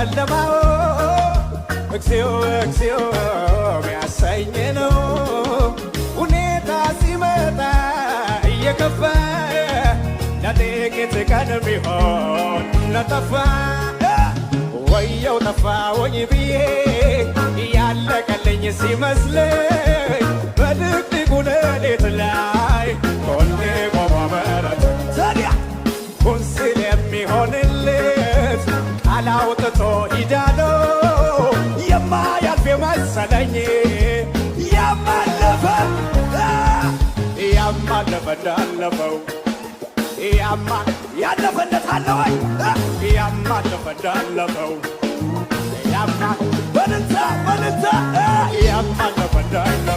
ጨለማው እግዚኦ እግዚኦ ሚያሰኝ ነው ሁኔታ ሲመጣ እየከፋ ለጥቂት ቀን ቢሆን ለጠፋ ወየው ጠፋሁኝ ብዬ ያለቀልኝ ሲመስለኝ በድቅድቁ ሌሊት ላይ ጎኔ ቆሞ ምሕረት ታዲያ ኩንስል የሚሆንለት ቃል አውጥቶ ሂዳለው የማያልፍ የመሰለኝ ያማለፈ እንዳለፈው ያለፈለት አለ ወይ ያማለፈ እንዳለፈው በልታ ያማለፈ እንዳለፈው